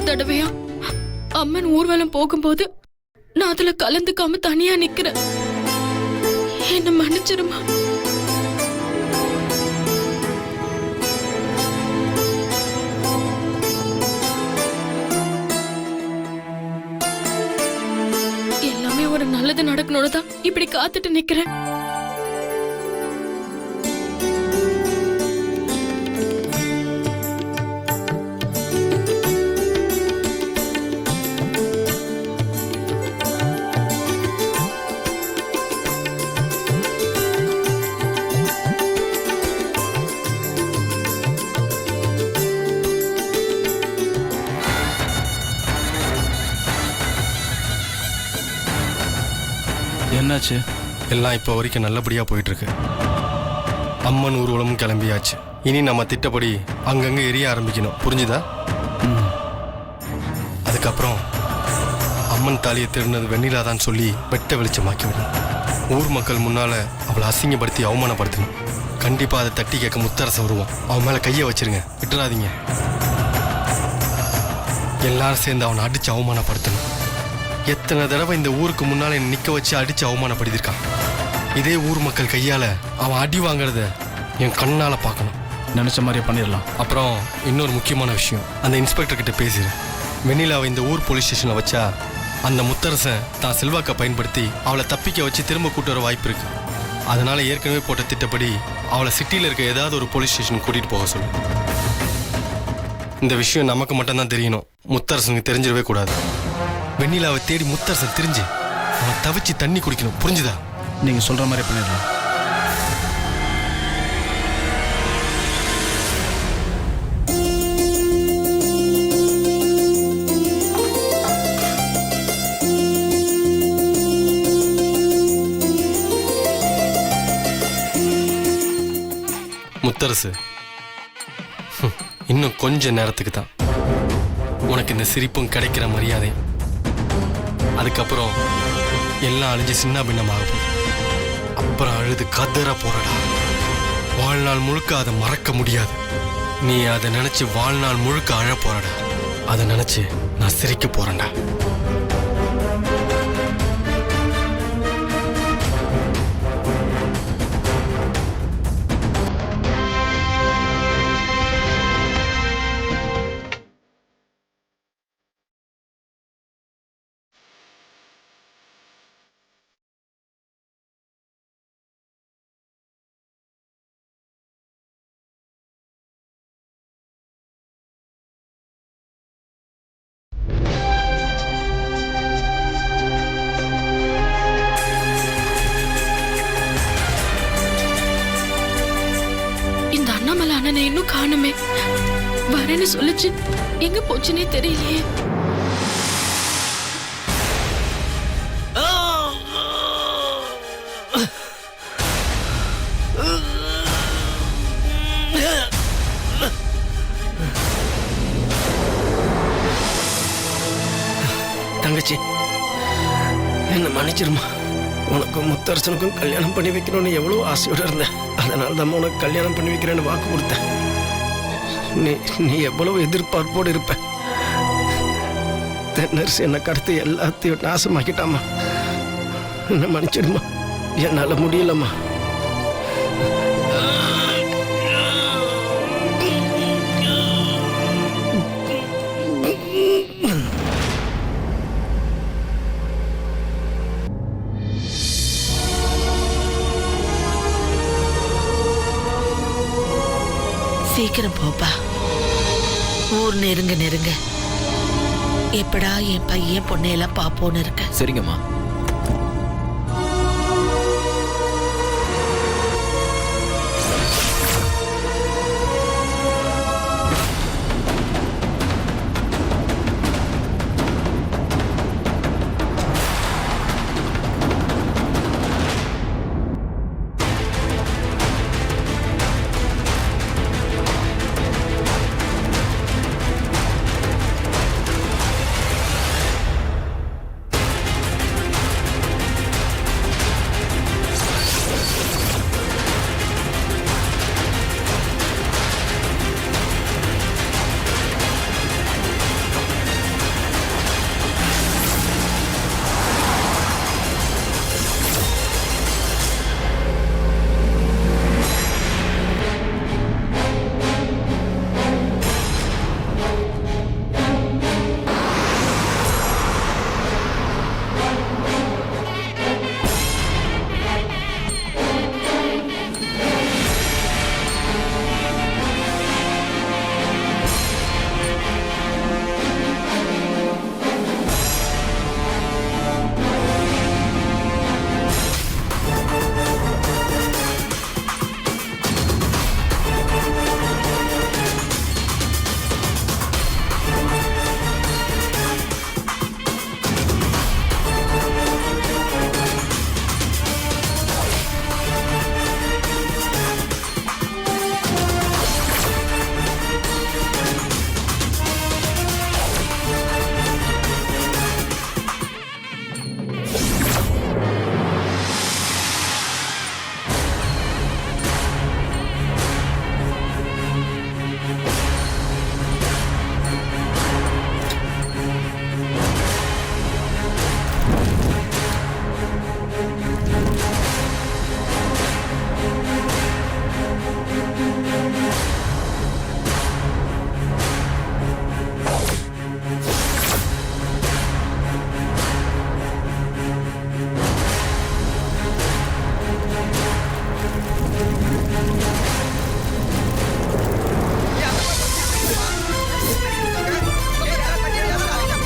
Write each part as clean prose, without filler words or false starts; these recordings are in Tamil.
தடவையா அம்மன் ஊர்வலம் போகும்போது நான் அதுல கலந்துக்காம தனியா நிக்கிறேன். என்ன மன்னிச்சிருமா. எல்லாமே ஒரு நல்லது நடக்கணும்னு தான் இப்படி காத்துட்டு நிக்கிறேன். என்னாச்சு? எல்லாம் இப்போ வரைக்கும் நல்லபடியாக போயிட்டுருக்கு. அம்மன் ஊர்வலமும் கிளம்பியாச்சு. இனி நம்ம திட்டப்படி அங்கங்கே எரிய ஆரம்பிக்கணும். புரிஞ்சுதா? அதுக்கப்புறம் அம்மன் தாலியை திருடினது வெண்ணிலாதான் சொல்லி வெட்ட வெளிச்சமாக்கி விடணும். ஊர் மக்கள் முன்னால் அவளை அசிங்கப்படுத்தி அவமானப்படுத்தணும். கண்டிப்பாக அதை தட்டி கேட்க முத்தரசன் வருவான். அவன் மேலே கையை வச்சிருங்க, விட்டுறாதீங்க. எல்லாரும் சேர்ந்து அவனை அடித்து அவமானப்படுத்தணும். எத்தனை தடவை இந்த ஊருக்கு முன்னால் என்னை நிற்க வச்சு அடித்து அவமானப்படுத்திருக்கான். இதே ஊர் மக்கள் கையால் அவன் அடி வாங்கிறத என் கண்ணால் பார்க்கணும். நினச்ச மாதிரியே பண்ணிடலாம். அப்புறம் இன்னொரு முக்கியமான விஷயம், அந்த இன்ஸ்பெக்டர்கிட்ட பேசுகிறேன். வெண்ணிலாவை இந்த ஊர் போலீஸ் ஸ்டேஷனில் வச்சா அந்த முத்தரசன் தான் செல்வாக்கை பயன்படுத்தி அவளை தப்பிக்க வச்சு திரும்ப கூட்டு வர வாய்ப்பு இருக்கு. அதனால ஏற்கனவே போட்ட திட்டப்படி அவளை சிட்டியில் இருக்க ஏதாவது ஒரு போலீஸ் ஸ்டேஷன் கூட்டிகிட்டு போக சொல்லு. இந்த விஷயம் நமக்கு மட்டும்தான் தெரியணும், முத்தரசனுக்கு தெரிஞ்சிடவே கூடாது. வெண்ணிலாவை தேடி முத்தரசன் தெரிஞ்சு அவன் தவிச்சு தண்ணி குடிக்கணும். புரிஞ்சுதா? நீங்க சொல்ற மாதிரி பண்ணிடலாம். முத்தரசு, இன்னும் கொஞ்ச நேரத்துக்கு தான் உனக்கு இந்த சிரிப்பும் கிடைக்கிற மரியாதை. அதுக்கப்புறம் எல்லாம் அழிஞ்சு சின்ன பின்னமாக போகுது. அப்புறம் அழுது கதற போறடா. வாழ்நாள் முழுக்க அதை மறக்க முடியாது. நீ அதை நினைச்சு வாழ்நாள் முழுக்க அழ போறடா. அதை நினைச்சு நான் சிரிக்க போறேன்டா. அண்ணனை இன்னும் காணுமே. வரேன்னு சொல்லிச்சு, எங்க போச்சுன்னே தெரியலையே. தங்கச்சி, என்ன மன்னிச்சிருமா. உனக்கும் முத்தரசனுக்கும் கல்யாணம் பண்ணி வைக்கணும்னு எவ்வளோ ஆசையோடு இருந்தேன். அதனால தான் உனக்கு கல்யாணம் பண்ணி வைக்கிறேன்னு வாக்கு கொடுத்தேன். நீ எவ்வளவு எதிர்பார்ப்போடு இருப்ப. தென்னரசு என்னை கடத்து எல்லாத்தையும் நாசமாக்கிட்டாமா. என்ன மன்னிச்சிடுமா, என்னால் முடியலம்மா. சீக்கிரம் போப்பா. ஊர் நெருங்க நெருங்க எப்படா என் பையன் பொண்ணையெல்லாம் பாப்போன்னு இருக்க. சரிங்கம்மா.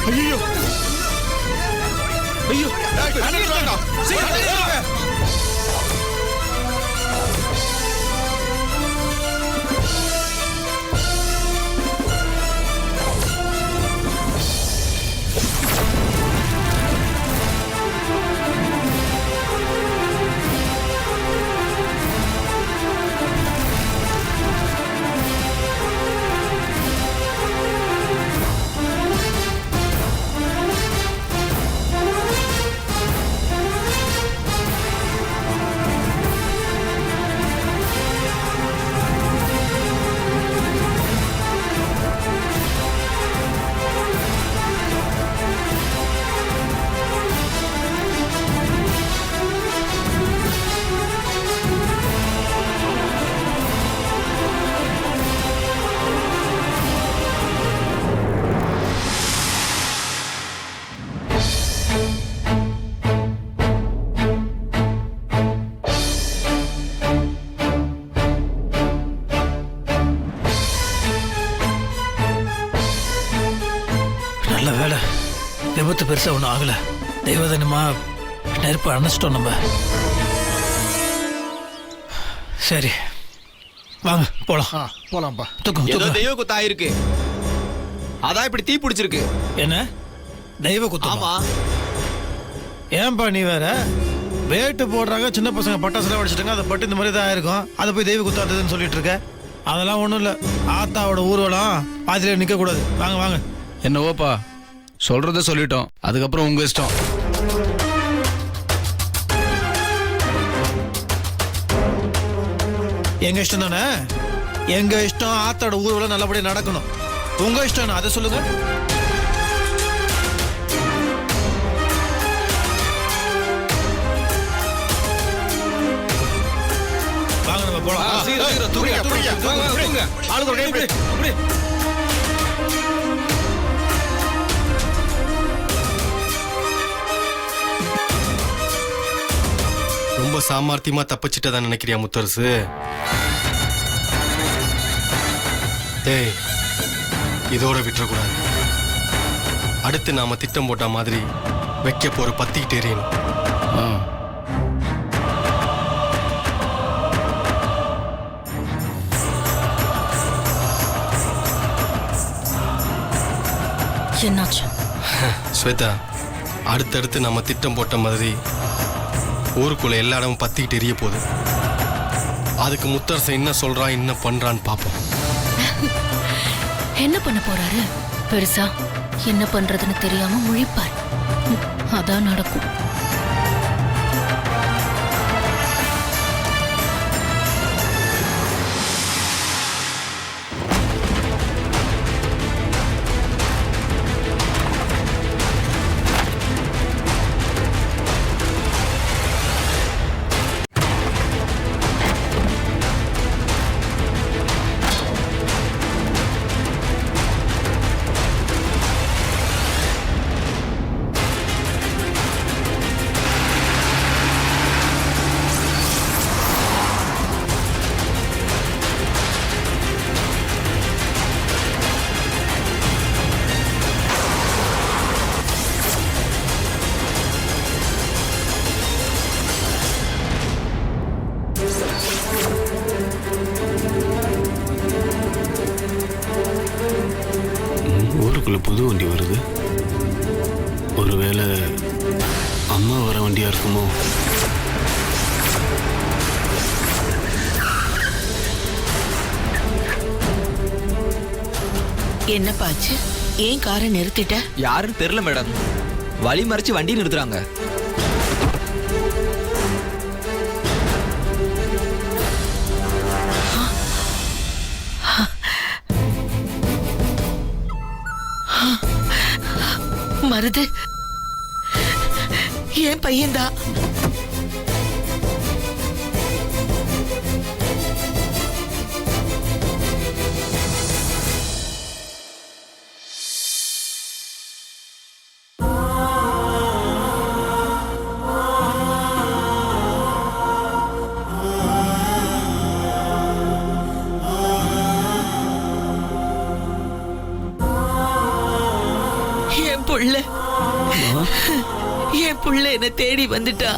ஐயோ ஐயோ நல்ல வேலை, விபத்து பெருசா ஒன்றும் ஆகல. தெய்வதனமா நெருப்பு அணைச்சிட்டோம் நம்ம. சரி வாங்க போலாம். போலாம்ப்பா. தூக்கம் ஏதோ தூக்கம். தெய்வ குத்தம் ஆயிருக்கு, அதான் இப்படி தீ பிடிச்சிருக்கு. என்ன தெய்வ குத்தமா? ஆமா, ஏன்பா நீ வேற வேட்டு போடுறாங்க, சின்ன பசங்க பட்டாசுலாம் அடிச்சிட்டாங்க, அதை பட்டு இந்த மாதிரி தான் ஆயிருக்கும், அதை போய் தெய்வ குத்தாதுன்னு சொல்லிட்டு இருக்க. அதெல்லாம் ஒன்றும் இல்லை, ஆத்தாவோட ஊர்வலம் பாதியில நிற்க கூடாது. வாங்க வாங்க. என்னவோப்பா சொல்றத சொல்லிட்டோம், அதுக்கப்புறம் உங்க இஷ்டம். எங்க இஷ்டம் தானே? எங்க இஷ்டம் ஆத்தாவோட ஊர்வலம் நல்லபடியா நடக்கணும். உங்க இஷ்டம் அதை சொல்லுங்க. வாங்க நம்ம போலாம். ரொம்ப சாமர்த்தியமா தப்பிச்சிட்டதான் நினைக்கிறியா முத்தரசு? டேய், இதோட விட்டுறக்கூடாது. அடுத்து நாம திட்டம் போட்ட மாதிரி வைக்க போற பத்திக்கிட்டு எறியணும். ஆ. என்னாச்சு? ஸ்வேதா, அடுத்தடுத்து நம்ம திட்டம் போட்ட மாதிரி ஊருக்குள்ள எல்லா இடமும் பத்திக்கிட்டு எரிய போகுது. அதுக்கு முத்தரசன் என்ன சொல்றான், என்ன பண்றான்னு பார்ப்போம். என்ன பண்ண போறாரு? பெருசா என்ன பண்றதுன்னு தெரியாம முழிப்பார். அதான் நடக்கும். ஊருக்குள்ள புது வண்டி வருது. ஒருவேளை அம்மா வர வண்டியா இருக்குமோ? என்னப்பாச்சு? ஏன் காரை நிறுத்திட்ட? யாருன்னு தெரியல மேடம், வழி மறிச்சு வண்டி நிறுத்துறாங்க. மருது என் பையன்தான். என் புள்ள என் புள்ள என்ன தேடி வந்துட்டா.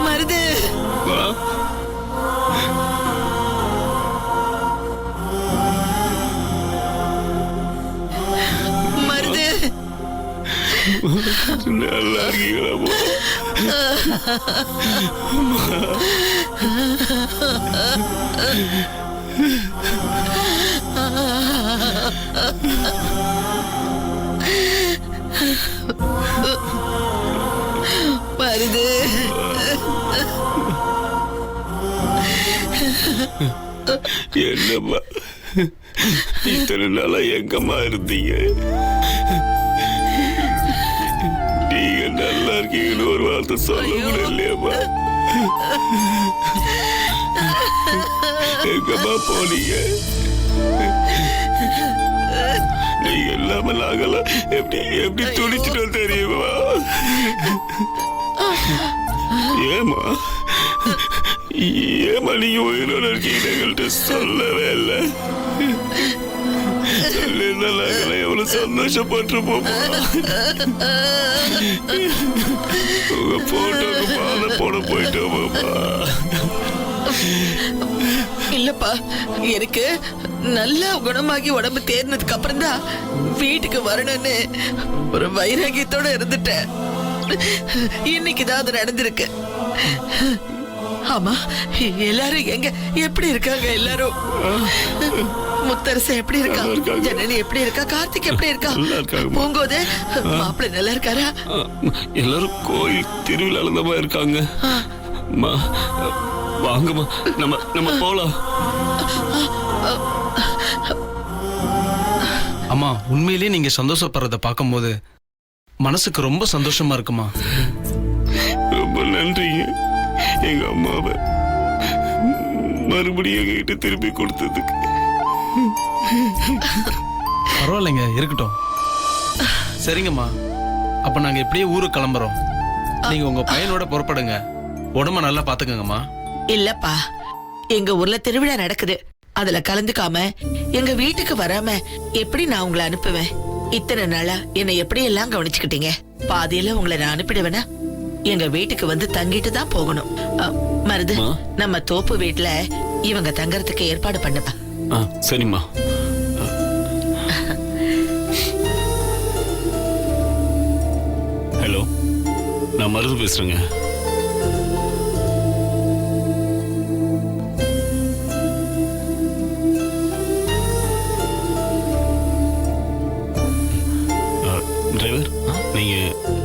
மருது மருது நல்லா இருக்கீங்களா? மருது என்னம்மா இத்தனை நாளா எங்கம்மா இருந்தீங்க? நீங்க நல்லா இருக்கீங்கன்னு ஒரு வார்த்தை சொல்ல முடியலையம்மா. எங்கம்மா போனீங்க? நீங்க இல்லாம நாங்களாம் எப்படி எப்படி துடிச்சிட்டோம் தெரியுமா? ஏமா ஏமா நீங்க உயிரோட இருக்கீங்க எங்கள்கிட்ட சொல்லவே இல்லை. சொல்லியிருந்தா நாங்களாம் எவ்வளவு சந்தோஷப்பட்டிருப்போம். உங்க போட்டோக்கு மாலை போட போயிட்டோமாப்பா. இல்லப்பா, எனக்கு நல்லா குணமாகி உடம்பு தேர்னதுக்கு அப்புறம் தான் வீட்டுக்கு வரணும்னு ஒரு வைராகியத்தோட இருந்துட்டேன். இன்னைக்குதான் அது நடந்திருக்கு. ஆமா, எல்லாரும் எங்க எப்படி இருக்காங்க? எல்லாரும் முத்தரசன் எப்படி இருக்கா? ஜனனி எப்படி இருக்கா? கார்த்திக் எப்படி இருக்கா? பூங்கோது மாப்பிள்ளை நல்லா இருக்காரா? எல்லாரும் கோயில் திருவிழாலதான் இருக்காங்க. வாங்கம்மா, நம்ம போலாம். அம்மா, உண்மையிலேயே நீங்க சந்தோஷப்படுறத பார்க்கும்போது மனசுக்கு ரொம்ப சந்தோஷமா இருக்குமா. ரொம்ப நன்றிங்க எங்க அம்மாவை மறுபடியும் எங்ககிட்ட திருப்பி கொடுத்ததுக்கு. பரவாயில்லைங்க, இருக்கட்டும். சரிங்கம்மா, அப்ப நாங்க எப்படியே ஊருக்கு கிளம்புறோம். நீங்க உங்க பையனோட புறப்படுங்க. உடம்ப நல்லா பாத்துக்கங்கம்மா. இல்லப்பா, எங்க ஊர்ல திருவிழா நடக்குது. அதுல கலந்துக்காம எங்க வீட்டுக்கு வராம எப்படி நான் உங்களை அனுப்புவேன்? இத்தனை நாளா என்னை எப்படி எல்லாம் கவனிச்சுக்கிட்டீங்க. பாதியில உங்களை நான் அனுப்பிடுவேனா? எங்க வீட்டுக்கு வந்து தங்கிட்டு தான் போகணும். மருது, நம்ம தோப்பு வீட்டுல இவங்க தங்கறதுக்கு ஏற்பாடு பண்ணப்பா. சரிம்மா. ஹலோ, நான் மருது பேசுறேங்க. டிரைவர், நீங்க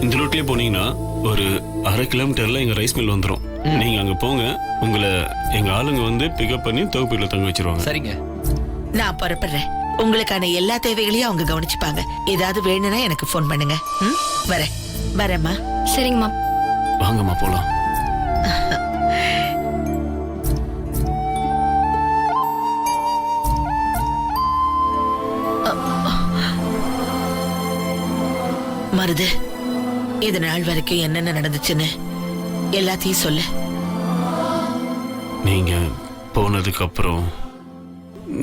இந்த ரூட்லயே போனீங்கன்னா ஒரு 1/2 கிலோமீட்டர்ல எங்க ரைஸ் மில் வந்துடும். நீங்க அங்க போங்க. உங்களை எங்க ஆளுங்க வந்து பிக்கப் பண்ணி தொகுப்பில தங்க வச்சிருவாங்க. சரிங்க. நான் புறப்படுறேன். உங்களுக்கான எல்லா தேவைகளையும் அவங்க கவனிச்சுப்பாங்க. ஏதாவது வேணும்னா எனக்கு போன் பண்ணுங்க. வரேம்மா. சரிங்கம்மா. வாங்கம்மா போலாம். மருது, இது நாள் வரைக்கும் என்னென்ன நடந்துச்சுன்னு எல்லாத்தையும் சொல்லு. நீங்க போனதுக்கு அப்புறம்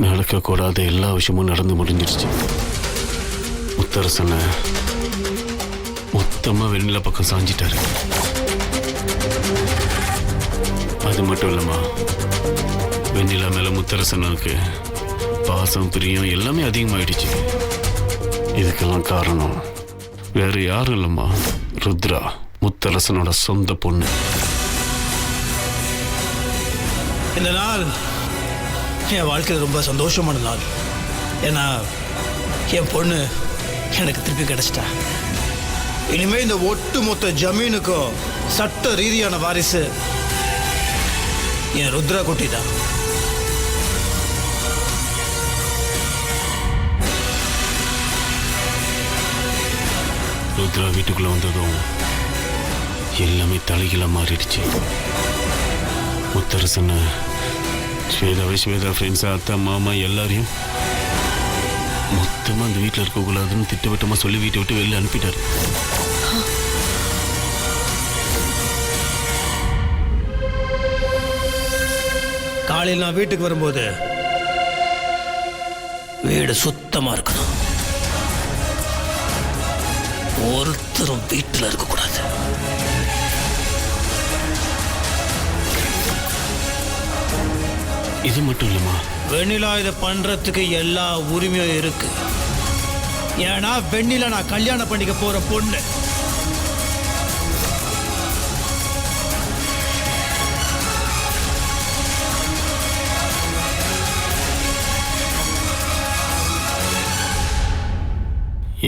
நடக்க கூடாத எல்லா விஷயமும் நடந்து முடிஞ்சிருச்சு. முத்தரசனை மொத்தமா வெண்ணில பக்கம் சாஞ்சிட்டாரு. அது மட்டும் இல்லம்மா, வெண்ணிலா மேல முத்தரசனுக்கு பாசம் பிரியம் எல்லாமே அதிகமாயிடுச்சு. இதுக்கெல்லாம் காரணம் வேற யாரும் இல்லம்மா, ருத்ரா, முத்தரசனோட சொந்த பொண்ணு. இந்த நாள் என் வாழ்க்கையில் ரொம்ப சந்தோஷமான நாள். ஏன்னா என் பொண்ணு எனக்கு திருப்பி கிடைச்சிட்டா. இனிமேல் இந்த ஒட்டு மொத்த ஜமீனுக்கும் சட்ட ரீதியான வாரிசு என் ருத்ரா குட்டி தான். ருத்ரா வீட்டுக்குள்ள வந்ததும் எல்லாமே தலைகீழ மாறிடுச்சு. முத்தரசனை, ஸ்வேதா ஃப்ரெண்ட்ஸ், அத்தா, மாமா எல்லாரையும் மொத்தமா அந்த வீட்டில் இருக்கக்கூடாதுன்னு திட்டவட்டமா சொல்லி வீட்டை விட்டு வெளில அனுப்பிட்டாரு. காலையில் நான் வீட்டுக்கு வரும்போது வீடு சுத்தமா இருக்கணும். ஒருத்தரும் வீட்டில் இருக்கக்கூடாது. இது மட்டும் இல்லைம்மா, வெண்ணிலா இதை பண்றதுக்கு எல்லா உரிமையும் இருக்கு. ஏன்னா வெண்ணிலா நான் கல்யாணம் பண்ணிக்க போற பொண்ணு.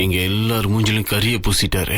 எங்க எல்லார் மூஞ்சிலும் கரிய பூசிட்டாரு.